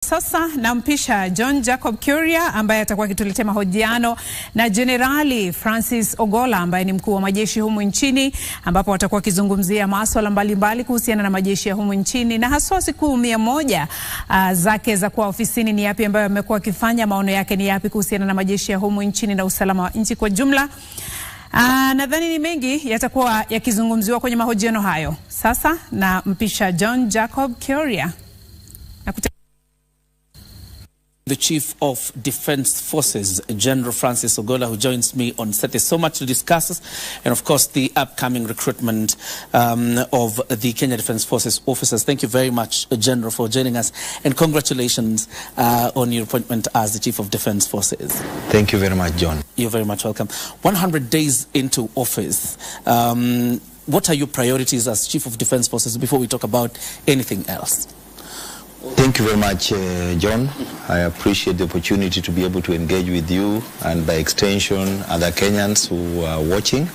Sasa nampisha John Jacob Kuria ambaye atakuwa akituletea mahojiano na Jenerali Francis Ogolla ambaye ni mkuu wa majeshi humu nchini, ambapo watakuwa wakizungumzia masuala mbalimbali kuhusiana na majeshi ya humu nchini na haswa siku 100 zake za kuwa ofisini ni yapi ambayo amekuwa akifanya, maono yake ni yapi kuhusiana na majeshi ya humu nchini na usalama wa nchi kwa jumla. Nadhani ni mengi yatakuwa yakizungumziwa kwenye mahojiano hayo. Sasa nampisha John Jacob Kuria. The Chief of Defense Forces, General Francis Ogolla, who joins me on set. There's so much to discuss, and of course the upcoming recruitment of the Kenya Defense Forces officers. Thank you very much, General, for joining us, and congratulations on your appointment as the Chief of Defense Forces. Thank you very much, John. You're very much welcome. 100 days into office, what are your priorities as Chief of Defense Forces before we talk about anything else? Thank you very much, John. I appreciate the opportunity to be able to engage with you and by extension other Kenyans who are watching.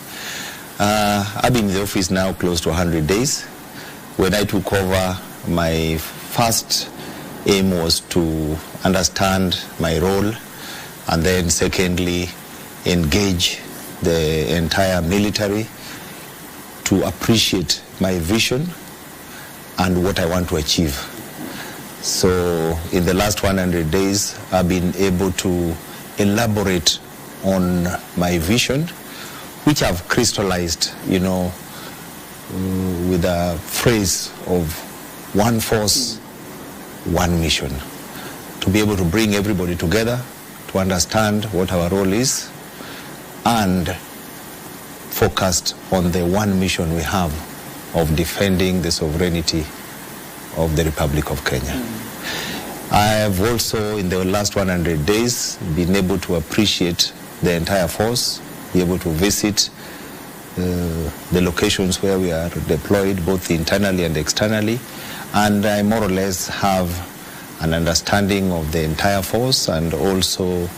I've been in the office now close to 100 days. When I took over, my first aim was to understand my role, and then secondly, engage the entire military to appreciate my vision and what I want to achieve. So in the last 100 days, I've been able to elaborate on my vision, which I've crystallized, with a phrase of one force, one mission. To be able to bring everybody together, to understand what our role is, and focused on the one mission we have of defending the sovereignty of the Republic of Kenya. I have also, in the last 100 days, been able to appreciate the entire force, be able to visit the locations where we are deployed, both internally and externally, and I more or less have an understanding of the entire force and also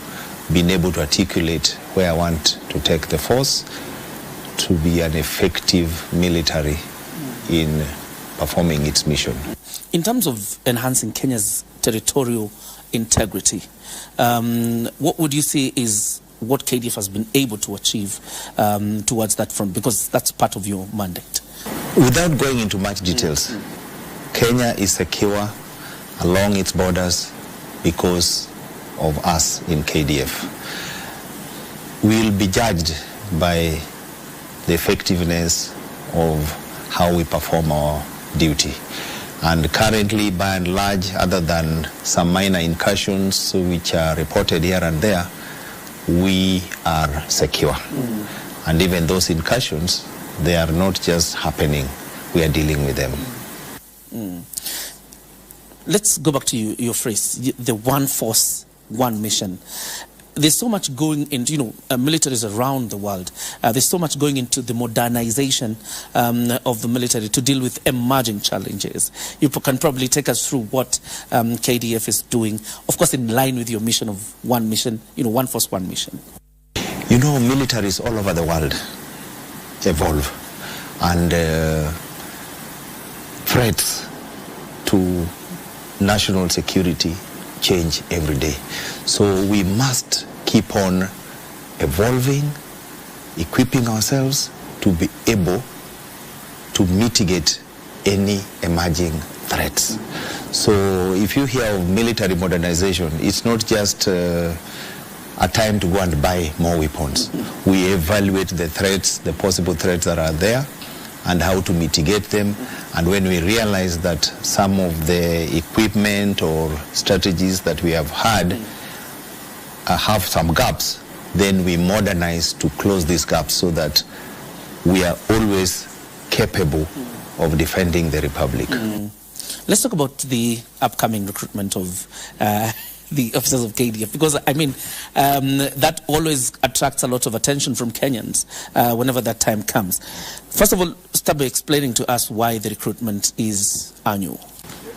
been able to articulate where I want to take the force to be an effective military in performing its mission. In terms of enhancing Kenya's territorial integrity, what would you say is what KDF has been able to achieve towards that front? Because that's part of your mandate. Without going into much details, Kenya is secure along its borders because of us in KDF. We will be judged by the effectiveness of how we perform our duty. And currently, by and large, other than some minor incursions which are reported here and there, we are secure. And even those incursions, they are not just happening. We are dealing with them. Let's go back to your phrase, the one force, one mission. There's so much going into, militaries around the world. There's so much going into the modernization of the military to deal with emerging challenges. You can probably take us through what KDF is doing, of course, in line with your mission of one mission, one force, one mission. Militaries all over the world evolve, and threats to national security change every day. So we must keep on evolving, equipping ourselves to be able to mitigate any emerging threats. So if you hear of military modernization, it's not just a time to go and buy more weapons. We evaluate the threats, the possible threats that are there, and how to mitigate them. And when we realize that some of the equipment or strategies that we have had have some gaps, then we modernize to close these gaps so that we are always capable of defending the Republic. Let's talk about the upcoming recruitment of the officers of KDF, because that always attracts a lot of attention from Kenyans whenever that time comes. First of all, start by explaining to us why the recruitment is annual.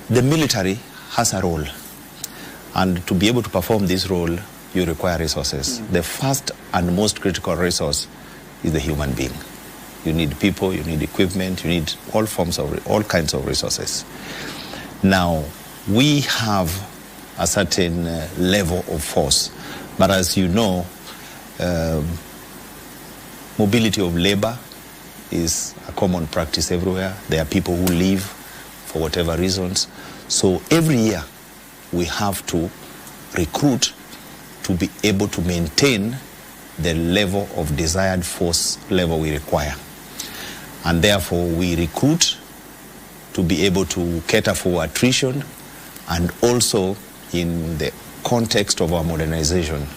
The military has a role, and to be able to perform this role, you require resources. The first and most critical resource is the human being. You need people, you need equipment, you need all kinds of resources. Now, we have a certain level of force. But as you know, mobility of labor is a common practice everywhere. There are people who leave for whatever reasons. So every year we have to recruit to be able to maintain the level of desired force level we require. And therefore we recruit to be able to cater for attrition, and also in the context of our modernization,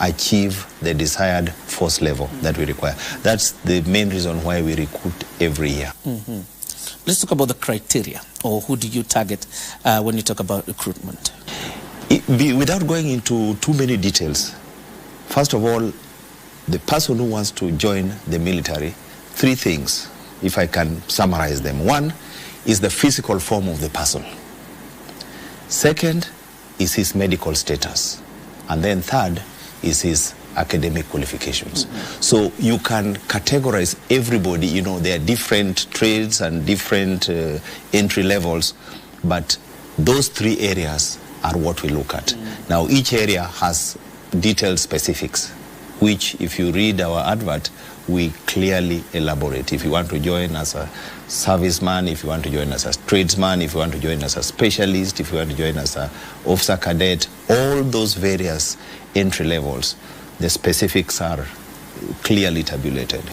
achieve the desired force level that we require. That's the main reason why we recruit every year. Mm-hmm. Let's talk about the criteria, or who do you target when you talk about recruitment? Without going into too many details, first of all, the person who wants to join the military, three things, if I can summarize them. One is the physical form of the person. Second is his medical status. And then third is his academic qualifications. Mm-hmm. So you can categorize everybody, you know, there are different trades and different entry levels, but those three areas are what we look at. Mm-hmm. Now each area has detailed specifics, which if you read our advert, we clearly elaborate. If you want to join as a serviceman, if you want to join as a tradesman, if you want to join as a specialist, if you want to join as an officer cadet, all those various entry levels, the specifics are clearly tabulated.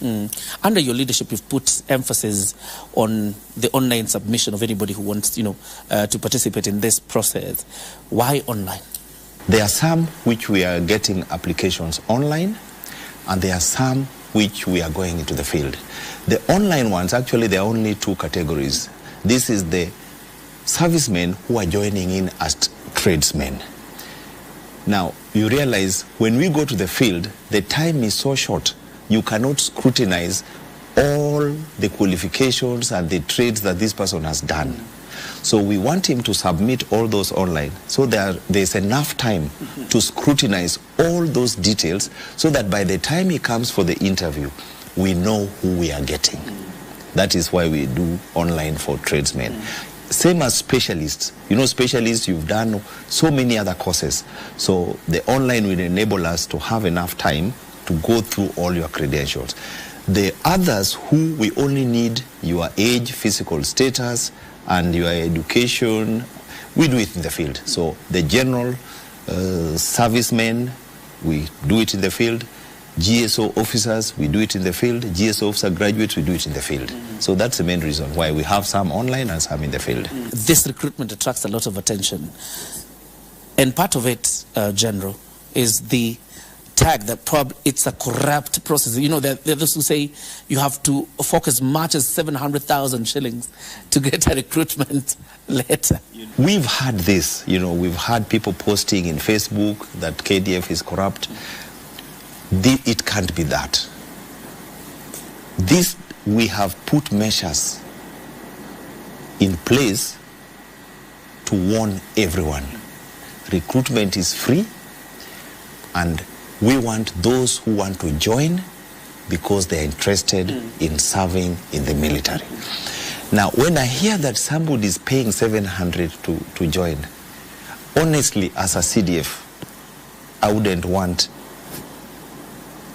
Under your leadership, you've put emphasis on the online submission of anybody who wants, to participate in this process. Why online? There are some which we are getting applications online, and there are some which we are going into the field. The online ones, actually, there are only two categories. This is the servicemen who are joining in as tradesmen. Now, you realize when we go to the field, the time is so short, you cannot scrutinize all the qualifications and the trades that this person has done. So we want him to submit all those online, so there's enough time to scrutinize all those details, so that by the time he comes for the interview, we know who we are getting. That is why we do online for tradesmen. Same as specialists. You know, specialists, you've done so many other courses. So the online will enable us to have enough time to go through all your credentials. The others who we only need your age, physical status, and your education, we do it in the field. So the general servicemen, we do it in the field. GSO officers, we do it in the field. GSO officer graduates, we do it in the field. So that's the main reason why we have some online and some in the field. This recruitment attracts a lot of attention. And part of it, General, is the tag that it's a corrupt process. You know, there are those who say you have to fork as much as 700,000 shillings to get a recruitment letter. We've had this, we've had people posting in Facebook that KDF is corrupt. It can't be that. We have put measures in place to warn everyone. Recruitment is free, and we want those who want to join because they're interested in serving in the military. Now, when I hear that somebody is paying 700 to join, honestly, as a CDF, I wouldn't want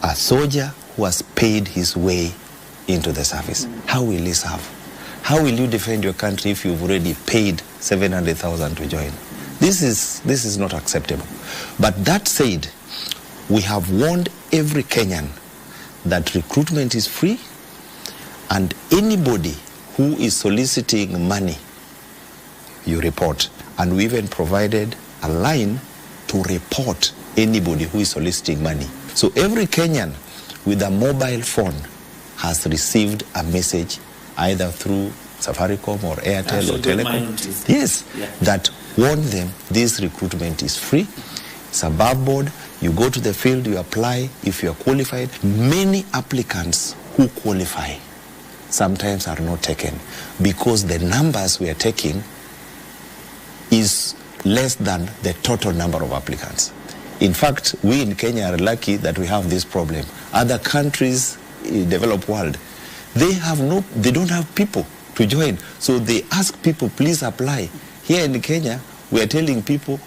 a soldier who has paid his way into the service. How will he serve? How will you defend your country if you've already paid 700,000 to join? This is not acceptable. But that said, we have warned every Kenyan that recruitment is free, and anybody who is soliciting money, you report. And we even provided a line to report anybody who is soliciting money. So every Kenyan with a mobile phone has received a message either through Safaricom or Airtel or Telecom. Yes, that warn them this recruitment is free. It's above board. You go to the field, you apply. If you are qualified, many applicants who qualify sometimes are not taken because the numbers we are taking is less than the total number of applicants. In fact, we in Kenya are lucky that we have this problem. Other countries in the developed world, they don't have people to join. So they ask people, please apply. Here in Kenya, we are telling people,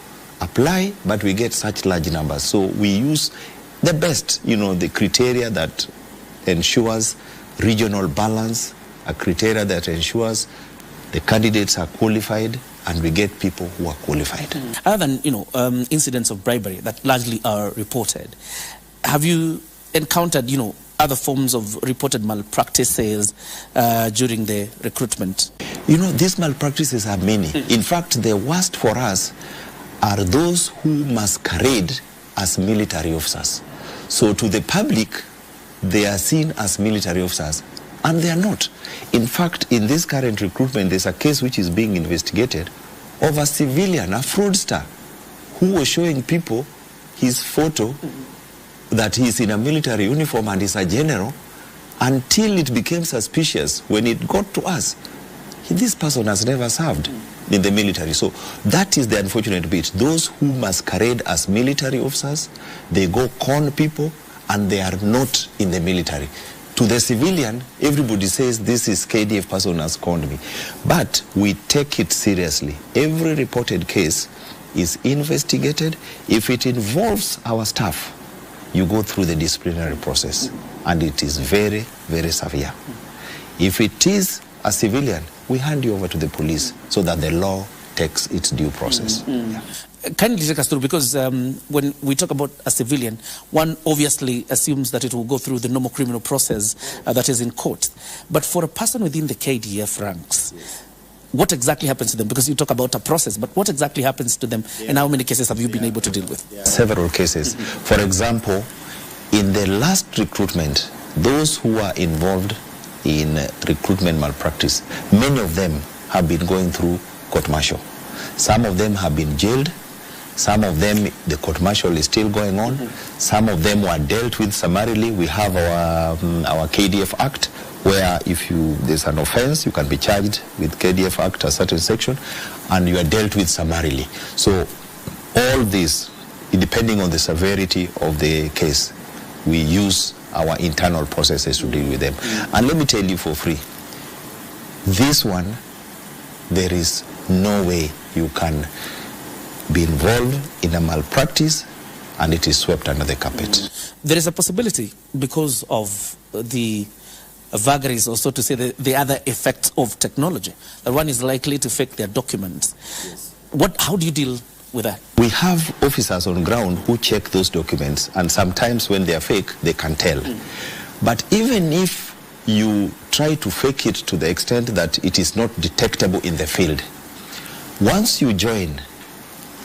apply, but we get such large numbers. So we use the best, the criteria that ensures regional balance, a criteria that ensures the candidates are qualified, and we get people who are qualified. Other than, incidents of bribery that largely are reported, have you encountered, other forms of reported malpractices during the recruitment? These malpractices are many. In fact, the worst for us are those who masquerade as military officers. So to the public, they are seen as military officers, and they are not. In fact, in this current recruitment, there's a case which is being investigated of a civilian, a fraudster, who was showing people his photo that he's in a military uniform and is a general, until it became suspicious when it got to us. This person has never served in the military. So that is the unfortunate bit. Those who masquerade as military officers, they go con people, and they are not in the military. To the civilian, everybody says this is KDF person has conned me. But we take it seriously. Every reported case is investigated. If it involves our staff, you go through the disciplinary process, and it is very, very severe. If it is a civilian, we hand you over to the police so that the law takes its due process. Yeah. Kindly take us through, because when we talk about a civilian, one obviously assumes that it will go through the normal criminal process that is in court. But for a person within the KDF ranks, what exactly happens to them? Because you talk about a process, but what exactly happens to them, and how many cases have you been able to deal with? Several cases. For example, in the last recruitment, those who are involved in recruitment malpractice, many of them have been going through court-martial. Some of them have been jailed. Some of them, the court-martial is still going on. Some of them were dealt with summarily. We have our KDF Act, where if there's an offense, you can be charged with KDF Act, a certain section, and you are dealt with summarily. So all this, depending on the severity of the case, we use our internal processes to deal with them. And let me tell you for free, this one, there is no way you can be involved in a malpractice and it is swept under the carpet. There is a possibility, because of the vagaries, or so to say, the other effects of technology, that one is likely to fake their documents. Yes. How do you deal with that? We have officers on ground who check those documents, and sometimes when they are fake, they can tell. But even if you try to fake it to the extent that it is not detectable in the field, once you join,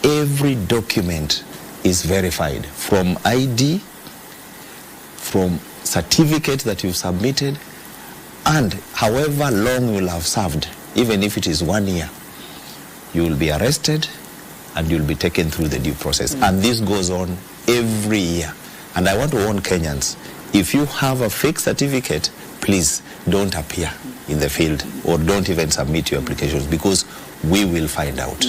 every document is verified, from ID, from certificate that you've submitted, and however long you'll have served, even if it is 1 year, you will be arrested and you'll be taken through the due process. And this goes on every year. And I want to warn Kenyans, if you have a fake certificate, please don't appear in the field, or don't even submit your applications, because we will find out.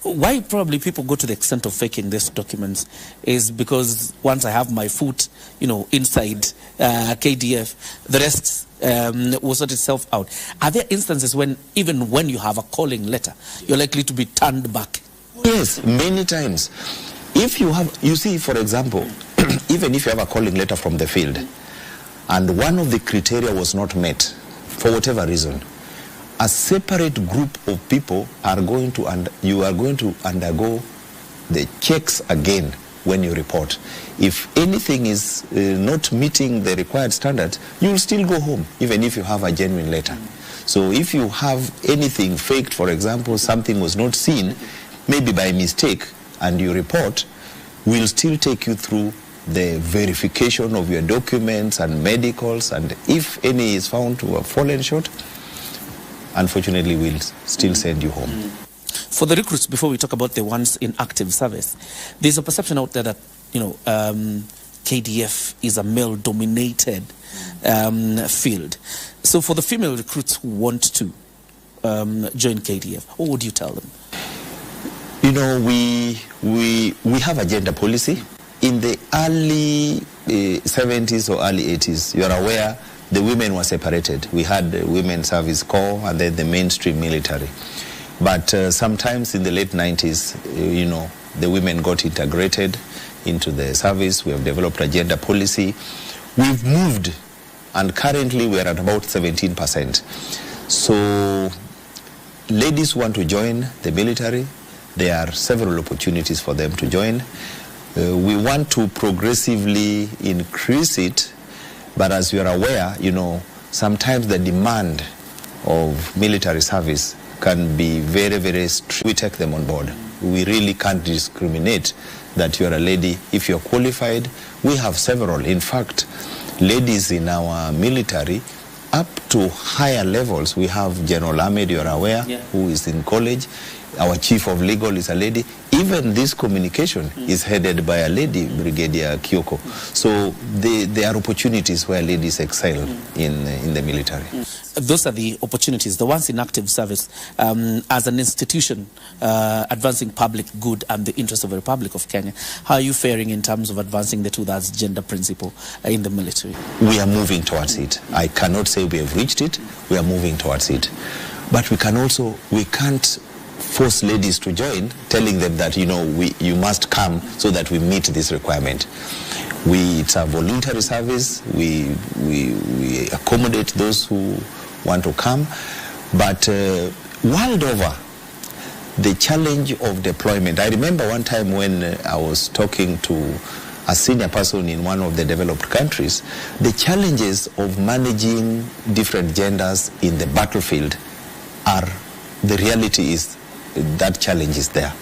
Why probably people go to the extent of faking these documents is because once I have my foot, inside KDF, the rest will sort itself out. Are there instances when, even when you have a calling letter, you're likely to be turned back? Yes, many times. If you have, you see, for example, even if you have a calling letter from the field, and one of the criteria was not met, for whatever reason, a separate group of people you are going to undergo the checks again when you report. If anything is not meeting the required standards, you will still go home, even if you have a genuine letter. So if you have anything faked, for example, something was not seen, maybe by mistake, and you report, we'll still take you through the verification of your documents and medicals, and if any is found to have fallen short, unfortunately, we'll still send you home. For the recruits, before we talk about the ones in active service, there's a perception out there that, KDF is a male-dominated field. So for the female recruits who want to join KDF, what would you tell them? We have a gender policy. In the early 70s or early 80s, you are aware, the women were separated. We had the Women's Service Corps and then the mainstream military. But sometimes in the late 90s, you know, the women got integrated into the service. We have developed a gender policy. We've moved, and currently we are at about 17%. So ladies want to join the military. There are several opportunities for them to join. We want to progressively increase it, but as you are aware, you know, sometimes the demand of military service can be very, very strict. We take them on board. We really can't discriminate that you're a lady if you're qualified. We have several. In fact, ladies in our military, up to higher levels. We have General Ahmed, you're aware, who is in college. Our chief of legal is a lady. Even this communication is headed by a lady, Brigadier Kyoko. So there are opportunities where ladies excel in the military. Those are the opportunities, the ones in active service, as an institution advancing public good and the interest of the Republic of Kenya. How are you faring in terms of advancing the two-thirds gender principle in the military? We are moving towards it. I cannot say we have reached it. We are moving towards it. But we can't force ladies to join, telling them that, you know, you must come so that we meet this requirement. It's a voluntary service. We accommodate those who want to come. But world over, the challenge of deployment. I remember one time when I was talking to a senior person in one of the developed countries, the challenges of managing different genders in the battlefield are, the reality is that challenge is there.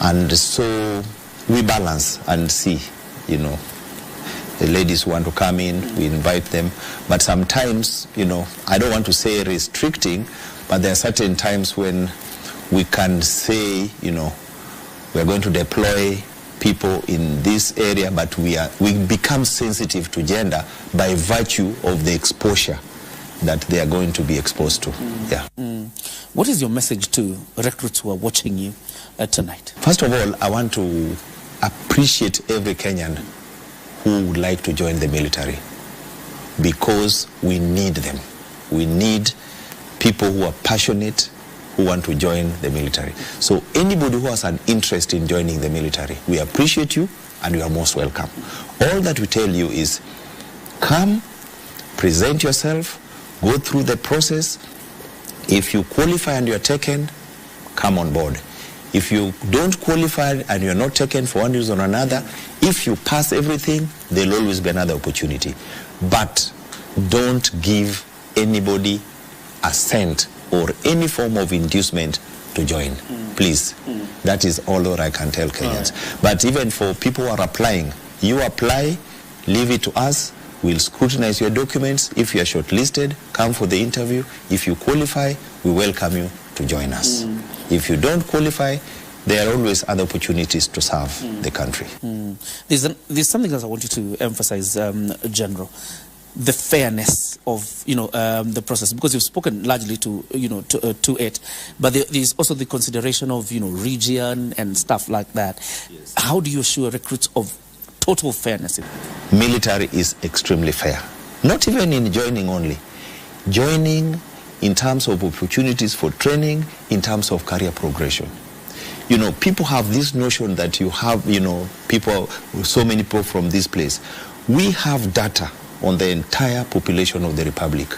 And so we balance and see, you know, the ladies who want to come in, we invite them. But sometimes, you know, I don't want to say restricting, but there are certain times when we can say, you know, we are going to deploy people in this area, but we become sensitive to gender by virtue of the exposure that they are going to be exposed to. What is your message to recruits who are watching you tonight? First of all, I want to appreciate every Kenyan who would like to join the military, because we need them. We need people who are passionate, who want to join the military. So anybody who has an interest in joining the military, we appreciate you and you are most welcome. All that we tell you is come, present yourself, go through the process. If you qualify and you're taken, come on board. If you don't qualify and you're not taken for one reason or another, if you pass everything, there'll always be another opportunity. But don't give anybody a cent or any form of inducement to join. Please. That is all that I can tell Kenyans. But even for people who are applying, you apply, leave it to us. We'll scrutinize your documents. If you are shortlisted, come for the interview. If you qualify, we welcome you to join us. If you don't qualify, there are always other opportunities to serve the country. There's something else I want you to emphasize, General. The fairness of, you know, the process, because you've spoken largely to, you know, to it, but there's also the consideration of, you know, region and stuff like that. Yes. How do you assure recruits of total fairness? Military is extremely fair. Not even in joining only. Joining in terms of opportunities for training, in terms of career progression. You know, people have this notion that you have, you know, people, so many people from this place. We have data on the entire population of the Republic.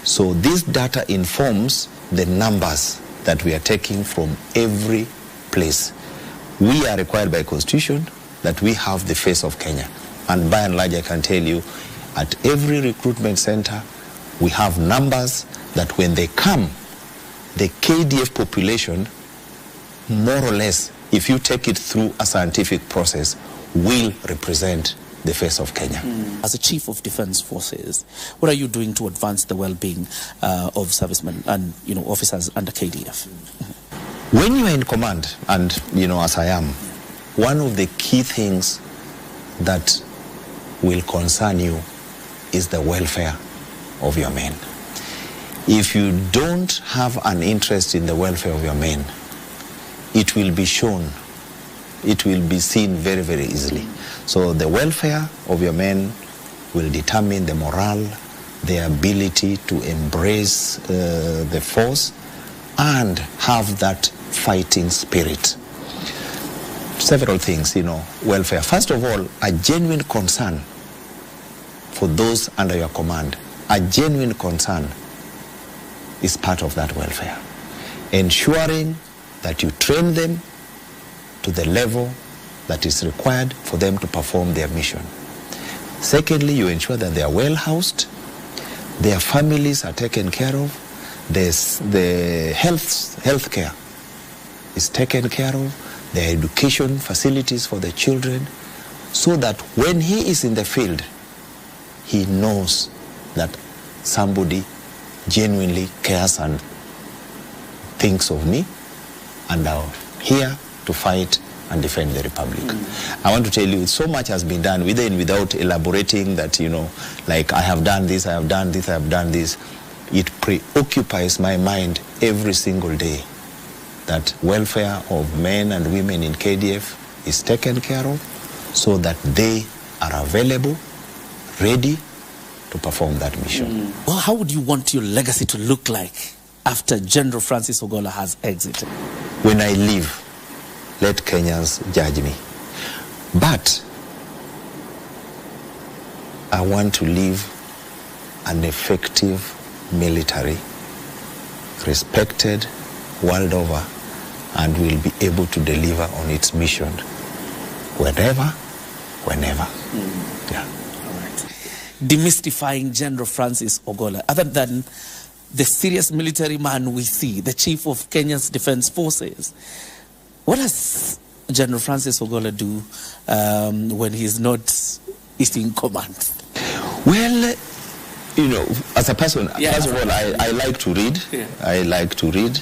So this data informs the numbers that we are taking from every place. We are required by Constitution that we have the face of Kenya. And by and large, I can tell you, at every recruitment center, we have numbers that when they come, the KDF population, more or less, if you take it through a scientific process, will represent the face of Kenya. As a Chief of Defense Forces, what are you doing to advance the well-being of servicemen and, you know, officers under KDF? When you are in command, and, you know, as I am, one of the key things that will concern you is the welfare of your men. If you don't have an interest in the welfare of your men, it will be shown, it will be seen very, very easily. So the welfare of your men will determine the morale, their ability to embrace the force, and have that fighting spirit. Several things, welfare. First of all, a genuine concern for those under your command. A genuine concern is part of that welfare. Ensuring that you train them to the level that is required for them to perform their mission. Secondly, you ensure that they are well housed, their families are taken care of, the health care is taken care of, their education facilities for the children, so that when he is in the field, he knows that somebody genuinely cares and thinks of me and are here to fight and defend the Republic. I want to tell you, so much has been done, with and without elaborating that, like I have done this, I have done this, I have done this. It preoccupies my mind every single day that welfare of men and women in KDF is taken care of so that they are available, ready to perform that mission. Well, how would you want your legacy to look like after General Francis Ogolla has exited? When I leave, let Kenyans judge me. But I want to leave an effective military, respected world over, and will be able to deliver on its mission wherever, whenever. Yeah. All right. Demystifying General Francis Ogolla, other than the serious military man we see, the chief of Kenya's Defense Forces, what does General Francis Ogolla do when he's not in command? Well, as a person, first of all, I like to read. Yeah. I like to read.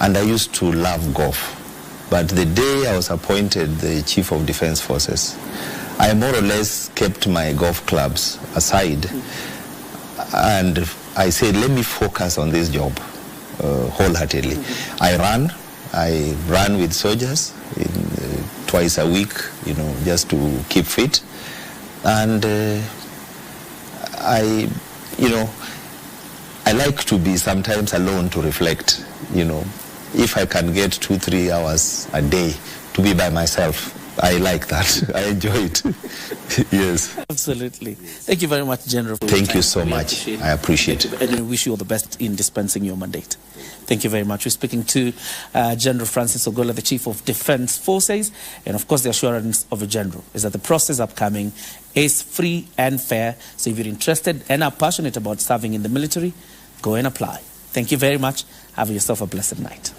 And I used to love golf. But the day I was appointed the Chief of Defense Forces, I more or less kept my golf clubs aside. And I said, let me focus on this job wholeheartedly. I ran with soldiers twice a week, just to keep fit. And I like to be sometimes alone to reflect, If I can get 2-3 hours a day to be by myself, I like that. I enjoy it. Yes. Absolutely. Thank you very much, General. Thank you so much. I appreciate it. And I wish you all the best in dispensing your mandate. Thank you very much. We're speaking to General Francis Ogolla, the Chief of Defense Forces. And of course, the assurance of a general is that the process upcoming is free and fair. So if you're interested and are passionate about serving in the military, go and apply. Thank you very much. Have yourself a blessed night.